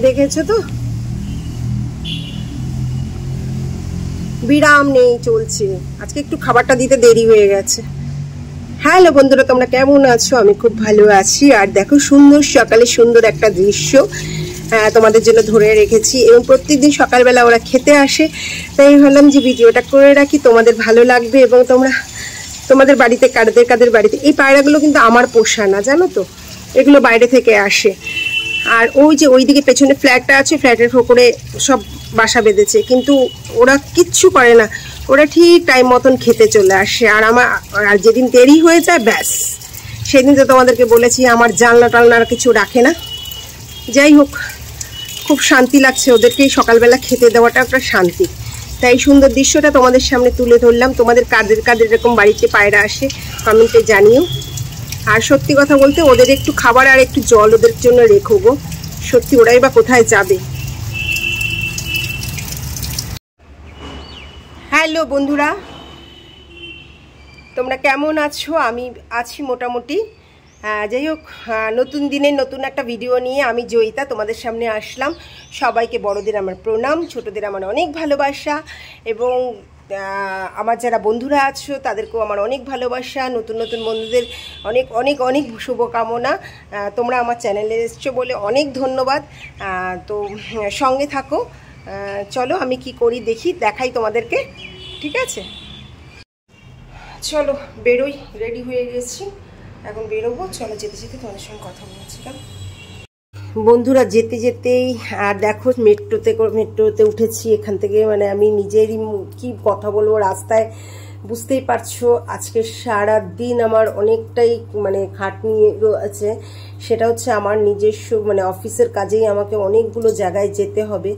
দেখেছো তো, বিরাম নেই, চলছে। আজকে একটু খাবারটা দিতে দেরি হয়ে গেছে। হ্যালো বন্ধুরা, তোমরা কেমন আছো? আমি খুব ভালো আছি। আর দেখো, সুন্দর সকালে সুন্দর একটা দৃশ্য তোমাদের জন্য ধরে রেখেছি, এবং প্রত্যেকদিন সকালবেলা ওরা খেতে আসে, তাই ভাবলাম যে ভিডিওটা করে রাখি, তোমাদের ভালো লাগবে। এবং তোমাদের বাড়িতে কাদের বাড়িতে এই পায়রাগুলো কিন্তু আমার পোষা না, জানো তো, এগুলো বাইরে থেকে আসে। আর ওই যে ওইদিকে পেছনে ফ্ল্যাটটা আছে, ফ্ল্যাটের ওপরে সব বাসা বেঁধেছে, কিন্তু ওরা কিচ্ছু করে না, ওরা ঠিক টাইম মতন খেতে চলে আসে। আর যেদিন দেরি হয়ে যায়, ব্যাস, সেদিন তো তোমাদেরকে বলেছি আমার জানলা টালনার কিছু রাখে না। যাই হোক, খুব শান্তি লাগছে ওদেরকে সকালবেলা খেতে দেওয়াটা, একটা শান্তি। তাই সুন্দর দৃশ্যটা তোমাদের সামনে তুলে ধরলাম। তোমাদের কাদের এরকম বাড়িতে পায়রা আসে কমেন্টে জানিও। আর সত্যি কথা বলতে, ওদের একটু খাবার আর একটু জল ওদের জন্য রেখো গো, সত্যি ওরাই বা কোথায় যাবে। হ্যালো বন্ধুরা, তোমরা কেমন আছো? আমি আছি মোটামুটি। যাই হোক, নতুন দিনে নতুন একটা ভিডিও নিয়ে আমি জয়িতা তোমাদের সামনে আসলাম। সবাইকে বড়দের আমার প্রণাম, ছোটদের আমার অনেক ভালোবাসা, এবং আমার যারা বন্ধুরা আছো তাদেরকেও আমার অনেক ভালোবাসা। নতুন বন্ধুদের অনেক অনেক অনেক শুভকামনা। তোমরা আমার চ্যানেলে এসছো বলে অনেক ধন্যবাদ। তো সঙ্গে থাকো। চলো আমি কি করি দেখাই তোমাদেরকে, ঠিক আছে? চলো বেরোই, রেডি হয়ে গেছি, এখন বেরোবো। চলো, যেতে যেতে তোমাদের সঙ্গে কথা বলছিলাম। বন্ধুরা, যেতেই আর দেখো, মেট্রোতে উঠেছি। এখান থেকে মানে আমি নিজেরই কি কথা বলবো, রাস্তায় বুঝতেই পারছো। আজকে সারা দিন আমার অনেকটাই মানে খাটনি আছে। সেটা হচ্ছে আমার নিজস্ব মানে অফিসের কাজেই আমাকে অনেকগুলো জায়গায় যেতে হবে।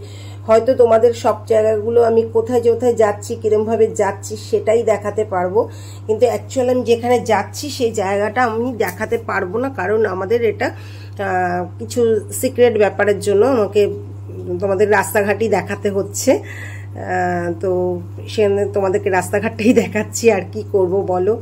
হয়তো তোমাদের সব জায়গাগুলো আমি কোথায় যাচ্ছি, কিরমভাবে যাচ্ছি সেটাই দেখাতে পারবো, কিন্তু অ্যাকচুয়ালি আমি যেখানে যাচ্ছি সেই জায়গাটা আমি দেখাতে পারবো না, কারণ আমাদের এটা কিছু সিক্রেট ব্যাপারের জন্য আমাকে তোমাদের রাস্তাঘাটই দেখাতে হচ্ছে। তো সেখানে তোমাদেরকে রাস্তাঘাটটাই দেখাচ্ছি, আর কি করব বলো।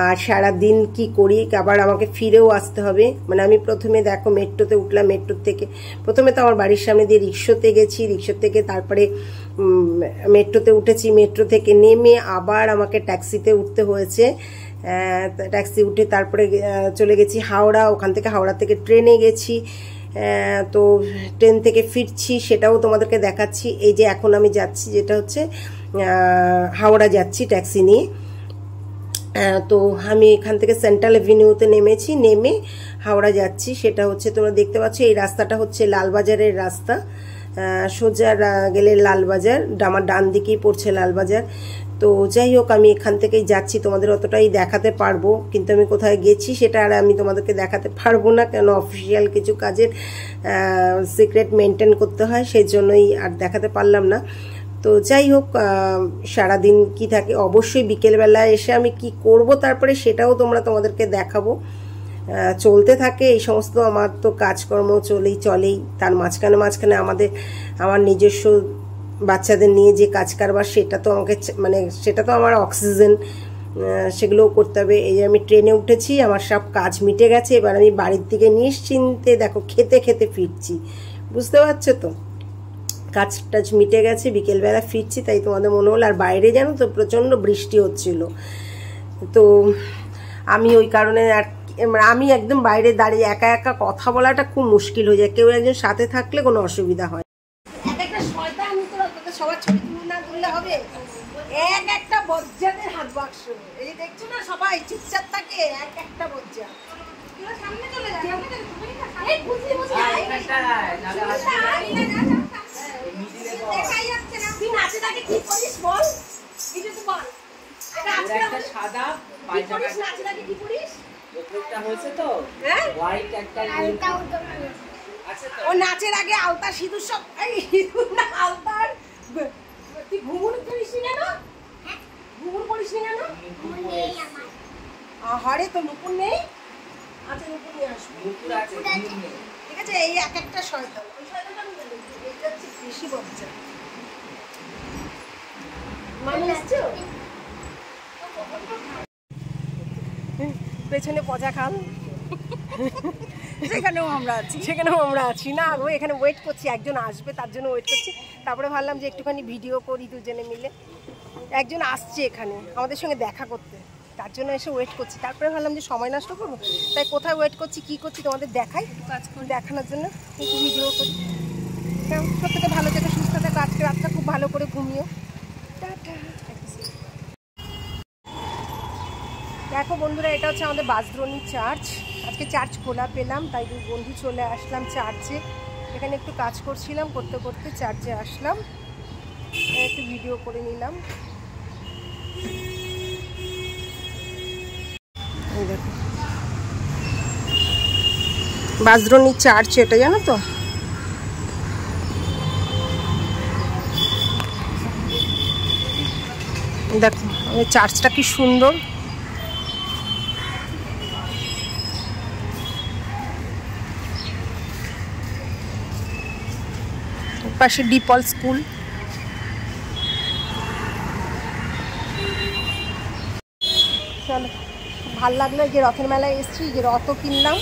আর সারাদিন কি করি, আবার আমাকে ফিরেও আসতে হবে। মানে আমি প্রথমে দেখো মেট্রোতে উঠলাম, মেট্রো থেকে প্রথমে তো আমার বাড়ির সামনে দিয়ে রিক্সাতে গেছি, রিক্সা থেকে তারপরে মেট্রোতে উঠেছি, মেট্রো থেকে নেমে আবার আমাকে ট্যাক্সিতে উঠতে হয়েছে। ট্যাক্সি উঠে তারপরে চলে গেছি হাওড়া, ওখান থেকে হাওড়া থেকে ট্রেনে গেছি। তো ট্রেন থেকে ফিরছি, সেটাও তোমাদেরকে দেখাচ্ছি। এই যে এখন আমি যাচ্ছি, যেটা হচ্ছে হাওড়া যাচ্ছি ট্যাক্সি নিয়ে। তো আমি এখান থেকে সেন্ট্রাল এভিনিউতে নেমেছি, নেমে হাওড়া যাচ্ছি। সেটা হচ্ছে তোমরা দেখতে পাচ্ছ, এই রাস্তাটা হচ্ছে লালবাজারের রাস্তা। সোজা গেলে লালবাজার, আমার ডান দিকেই পড়ছে লালবাজার। তো যাই হোক, আমি এখান থেকেই যাচ্ছি, তোমাদের অতটাই দেখাতে পারবো, কিন্তু আমি কোথায় গেছি সেটা আর আমি তোমাদেরকে দেখাতে পারবো না, কেন অফিসিয়াল কিছু কাজের সিক্রেট মেনটেন করতে হয়, সেই জন্যই আর দেখাতে পারলাম না। তো যাই হোক, সারাদিন কি থাকে, অবশ্যই বিকেলবেলায় এসে আমি কি করব তারপরে সেটাও তোমাদেরকে দেখাবো। চলতে থাকে এই সমস্ত, আমার তো কাজকর্ম চলেই। তার মাঝখানে আমার নিজস্ব বাচ্চাদের নিয়ে যে কাজ কারবার, সেটা তো আমাকে মানে সেটা তো আমার অক্সিজেন, সেগুলোও করতে হবে। এই যে আমি ট্রেনে উঠেছি, আমার সব কাজ মিটে গেছে, এবার আমি বাড়ির দিকে নিশ্চিন্তে দেখো খেতে ফিরছি, বুঝতে পারছো তো, কাজ টাজ মিটে গেছে, বিকেলবেলা ফিরছি। তাই তোমাদের মনে হলো, আর বাইরে জানো তো প্রচণ্ড বৃষ্টি হচ্ছিল, তো আমি ওই কারণে আর আমি একদম বাইরে দাঁড়িয়ে একা কথা বলাটা খুব মুশকিল হয়ে যায়, কেউ একজন সাথে থাকলে কোনো অসুবিধা হয়। সবার ছবি তুলে না তুললে হবে, একটা বজ্জাদের হাত বাক্স, এই যে দেখছো না সবাই চুপচাপ থাকে, একটা বজ্জা। সামনে চলে যায়, তুই নাচে তাকে কি করিস বল, কিছু তো বল। একটা সাদা পায়জামা, নাচে তাকে কি করিস, একটা হয়েছে তো হোয়াইট একটা আছে তো, ও নাচের আগে আলতা সিঁদুর সব, এই না আলতার, তুই ঘুমুর করিস নি কেন, ঘুমুর করিস নি কেন, আহারে তো নুপুর নেই, আচ্ছা নুপুর নিয়ে আসবো, নুপুর আছে, ঠিক আছে। এই একটা শয়তান, ওই শয়তানটা আমি জানি, এইটা হচ্ছে কৃষি বজ্জা। মানে আসছো পেছনে পচা খান, সেখানেও আমরা আছি না গো, এখানে ওয়েট করছি, একজন আসবে তার জন্য ওয়েট করছি। তারপরে ভাবলাম যে একটুখানি ভিডিও করি দুজনে মিলে। একজন আসছে এখানে আমাদের সঙ্গে দেখা করতে, তার জন্য এসে ওয়েট করছি। তারপরে ভাবলাম যে সময় নষ্ট করবো, তাই কোথায় ওয়েট করছি কী করছি তোমাদের দেখাই, দেখানোর জন্য একটু ভিডিও করি। প্রত্যেকে ভালো থেকে সুস্থ থাকে, আজকে রাতটা খুব ভালো করে ঘুমিও। দেখো বন্ধুরা, এটা হচ্ছে আমাদের বাসদ্রোণী চার্চ। আজকে চার্চ খোলা পেলাম, তাই দুই বন্ধু চলে আসলাম চার্চে। এখানে একটু কাজ করছিলাম, করতে করতে চার্চে আসলাম, একটু ভিডিও করে নিলাম। এই দেখো বাসদ্রোণী চার্চ, এটা জানো তো? দেখো চার্চটা কি সুন্দর। পাশে ডিপল স্কুল। চলো, ভাল লাগলো যে রথের মেলায় এসেছি, যে রথও কিনলাম।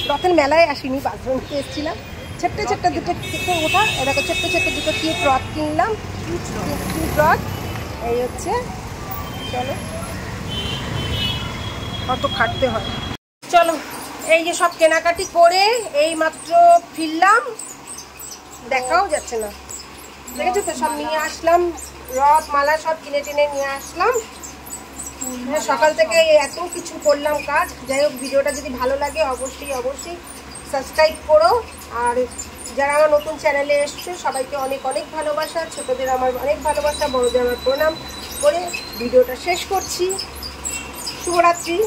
রথের মেলায় আসিনি, বাসদ্রোণীতে এসেছিলাম। ছোট্ট ছোট্ট দুটো ওঠা, এরকম ছোট্ট ছোট্ট দুটো কিউট রথ কিনলাম, কিউট রথ। এই হচ্ছে, চলো কত খাটতে হয়। চলো, এই যে সব কেনাকাটি করে এই মাত্র ফিরলাম, দেখাও যাচ্ছে না, দেখেছো তো? সব নিয়ে আসলাম, রথ মালা সব কিনে টেনে নিয়ে আসলাম। সকাল থেকে এত কিছু করলাম কাজ। যাই হোক, ভিডিওটা যদি ভালো লাগে অবশ্যই অবশ্যই সাবস্ক্রাইব করো। আর যারা আমার নতুন চ্যানেলে এসছে সবাইকে অনেক অনেক ভালোবাসা, ছোটদের আমার অনেক ভালোবাসা, বড়দের আমার প্রণাম করে ভিডিওটা শেষ করছি। শুভরাত্রি।